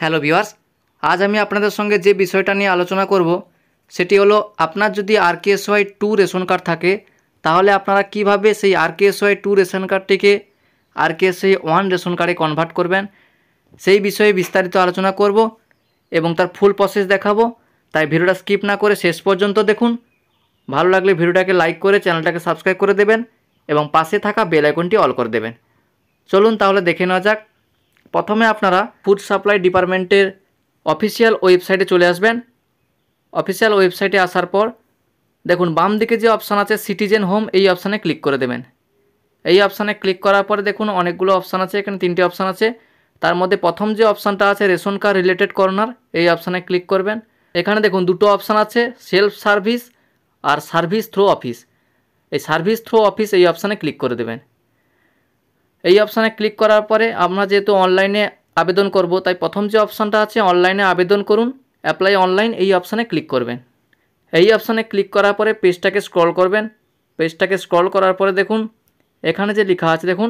Hello viewers, আজ আমি আপনাদের সঙ্গে যে বিষয়টা নিয়ে আলোচনা করব সেটি হলো আপনার যদি আরকেএসওয়াই 2 রেশন কার্ড থাকে তাহলে আপনারা কিভাবে সেই আরকেএসওয়াই 2 রেশন কার্ডটিকে আরকেএসওয়াই 1 রেশন কার্ডে কনভার্ট করবেন সেই বিষয়ে বিস্তারিত আলোচনা করব এবং তার ফুল প্রসেস দেখাবো। তাই ভিডিওটা স্কিপ না করে শেষ পর্যন্ত দেখুন। ভালো লাগলে ভিডিওটাকে লাইক করে চ্যানেলটাকে সাবস্ক্রাইব করে দেবেন এবং পাশে থাকা বেল আইকনটি অল করে দেবেন। চলুন তাহলে দেখে নেওয়া যাক। প্রথমে আপনারা ফুড সাপ্লাই ডিপার্টমেন্টের অফিসিয়াল ওয়েবসাইটে চলে আসবেন। অফিসিয়াল ওয়েবসাইটে আসার পর দেখুন বাম দিকে যে অপশান আছে সিটিজেন হোম, এই অপশানে ক্লিক করে দেবেন। এই অপশানে ক্লিক করার পরে দেখুন অনেকগুলো অপশান আছে, এখানে 3টে অপশান আছে। তার মধ্যে প্রথম যে অপশানটা আছে রেশন কার্ড রিলেটেড কর্নার, এই অপশানে ক্লিক করবেন। এখানে দেখুন দুটো অপশান আছে, সেলফ সার্ভিস আর সার্ভিস থ্রু অফিস। এই সার্ভিস থ্রু অফিস এই অপশানে ক্লিক করে দেবেন। এই অপশানে ক্লিক করার পরে আমরা যেহেতু অনলাইনে আবেদন করব তাই প্রথম যে অপশানটা আছে অনলাইনে আবেদন করুন, অ্যাপ্লাই অনলাইন, এই অপশানে ক্লিক করবেন। এই অপশানে ক্লিক করার পরে পেজটাকে স্ক্রল করবেন। পেজটাকে স্ক্রল করার পরে দেখুন এখানে যে লেখা আছে দেখুন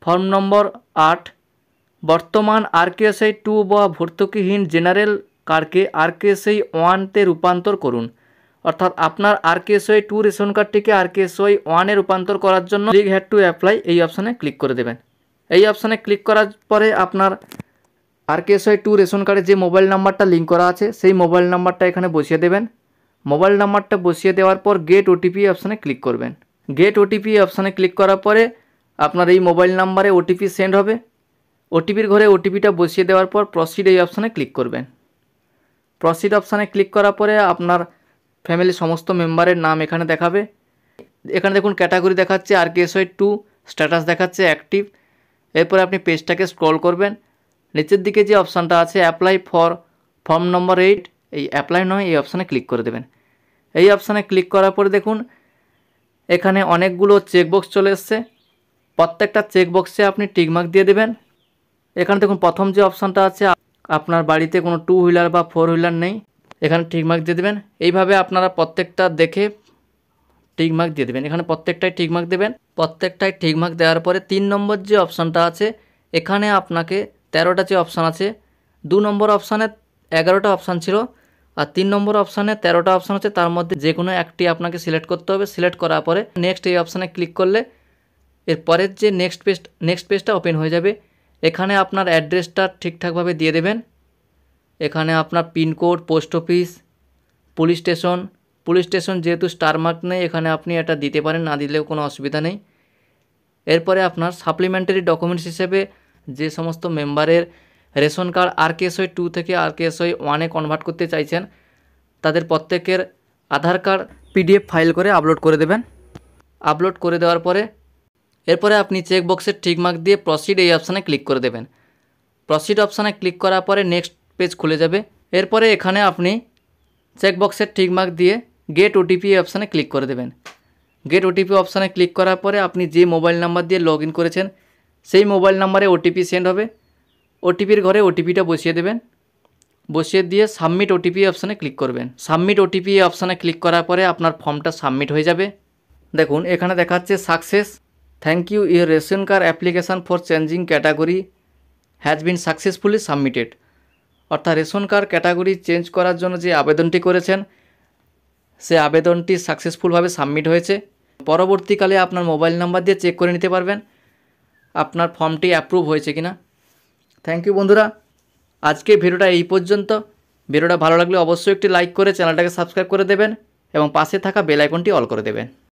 ফর্ম নম্বর 8 বর্তমান আরকেএসওয়াই 2 বা ভর্তুকিহীন জেনারেল কার্ডকে আরকেএসওয়াই 1-তে রূপান্তর করুন। অর্থাৎ আপনার আরকেএসওয়াই 2 রেশন কার্ডটিকে আরকেএসওয়াই 1-এ রূপান্তর করার জন্য ক্লিক হ্যাড টু অ্যাপ্লাই, এই অপশানে ক্লিক করে দেবেন। এই অপশানে ক্লিক করার পরে আপনার আরকেএসওয়াই 2 রেশন কার্ডে যে মোবাইল নাম্বারটা লিঙ্ক করা আছে সেই মোবাইল নাম্বারটা এখানে বসিয়ে দেবেন। মোবাইল নাম্বারটা বসিয়ে দেওয়ার পর গেট ওটিপি অপশানে ক্লিক করবেন। গেট ওটিপি অপশানে ক্লিক করার পরে আপনার এই মোবাইল নাম্বারে ওটিপি সেন্ড হবে। ওটিপির ঘরে ওটিপিটা বসিয়ে দেওয়ার পর প্রসিড এই অপশানে ক্লিক করবেন। প্রসিড অপশানে ক্লিক করার পরে আপনার ফ্যামিলির সমস্ত মেম্বারের নাম এখানে দেখাবে। এখানে দেখুন ক্যাটাগরি দেখাচ্ছে আরকেএসওয়াই 2, স্ট্যাটাস দেখাচ্ছে অ্যাক্টিভ। এরপরে আপনি পেজটাকে স্ক্রল করবেন। নিচের দিকে যে অপশানটা আছে অ্যাপ্লাই ফর ফর্ম নম্বর 8, এই অ্যাপ্লাই নয় এই অপশানে ক্লিক করে দেবেন। এই অপশানে ক্লিক করার পরে দেখুন এখানে অনেকগুলো চেকবক্স চলে এসছে। প্রত্যেকটা চেকবক্সে আপনি টিকমার্ক দিয়ে দেবেন। এখানে দেখুন প্রথম যে অপশানটা আছে আপনার বাড়িতে কোনো 2 হুইলার বা 4 হুইলার নেই, এখানে টিকমার্ক দিয়ে দেবেন। এইভাবে আপনারা প্রত্যেকটা দেখে টিকমার্ক দিয়ে দেবেন। এখানে প্রত্যেকটাই টিকমার্ক দেবেন। প্রত্যেকটাই টিকমার্ক দেওয়ার পরে 3 নম্বর যে অপশানটা আছে এখানে আপনাকে 13টা যে অপশান আছে, 2 নম্বর অপশানে 11টা অপশান ছিল আর 3 নম্বর অপশানে 13টা অপশান আছে, তার মধ্যে যে কোনো একটি আপনাকে সিলেক্ট করতে হবে। সিলেক্ট করার পরে নেক্সট এই অপশানে ক্লিক করলে এর পরের যে নেক্সট পেজটা ওপেন হয়ে যাবে। এখানে আপনার অ্যাড্রেসটা ঠিকঠাকভাবে দিয়ে দেবেন। এখানে আপনার pincode, post office, police station যেহেতু স্টার মার্ক নেই এখানে আপনি এটা দিতে পারেন, না দিলেও কোনো অসুবিধা নেই। এরপরে আপনার সাপ্লিমেন্টারি ডকুমেন্টস হিসেবে যে সমস্ত মেম্বারের রেশন কার্ড আরকেএসওয়াই 2 থেকে আরকেএসওয়াই 1-এ কনভার্ট করতে চাইছেন তাদের প্রত্যেকের আধার কার্ড পিডিএফ ফাইল করে আপলোড করে দেবেন। আপলোড করে দেওয়ার পরে এরপরে আপনি চেকবক্সের টিকমার্ক দিয়ে প্রসিড এই অপশানে ক্লিক করে দেবেন। প্রসিড অপশানে ক্লিক করার পরে নেক্সট পেজ খুলে যাবে। এরপরে এখানে আপনি চেকবক্সের টিকমার্ক দিয়ে গেট ওটিপি অপশানে ক্লিক করে দেবেন। গেট ওটিপি অপশানে ক্লিক করার পরে আপনি যে মোবাইল নাম্বার দিয়ে লগ ইন করেছেন সেই মোবাইল নাম্বারে ওটিপি সেন্ড হবে। ওটিপির ঘরে ওটিপিটা বসিয়ে দেবেন। বসিয়ে দিয়ে সাবমিট ওটিপি অপশানে ক্লিক করবেন। সাবমিট ওটিপি অপশানে ক্লিক করার পরে আপনার ফর্মটা সাবমিট হয়ে যাবে। দেখুন এখানে দেখাচ্ছে success, thank you, your ration card application for changing category has been successfully submitted. অর্থাৎ রেশন কার্ড ক্যাটাগরি চেঞ্জ করার জন্য যে আবেদনটি করেছেন সে আবেদনটি সাকসেসফুলভাবে সাবমিট হয়েছে। পরবর্তীকালে আপনার মোবাইল নাম্বার দিয়ে চেক করে নিতে পারবেন আপনার ফর্মটি অ্যাপ্রুভ হয়েছে কিনা। থ্যাংক ইউ বন্ধুরা, আজকে ভিডিওটা এই পর্যন্ত। ভিডিওটা ভালো লাগলে অবশ্যই একটি লাইক করে চ্যানেলটাকে সাবস্ক্রাইব করে দেবেন এবং পাশে থাকা বেল আইকনটি অল করে দেবেন।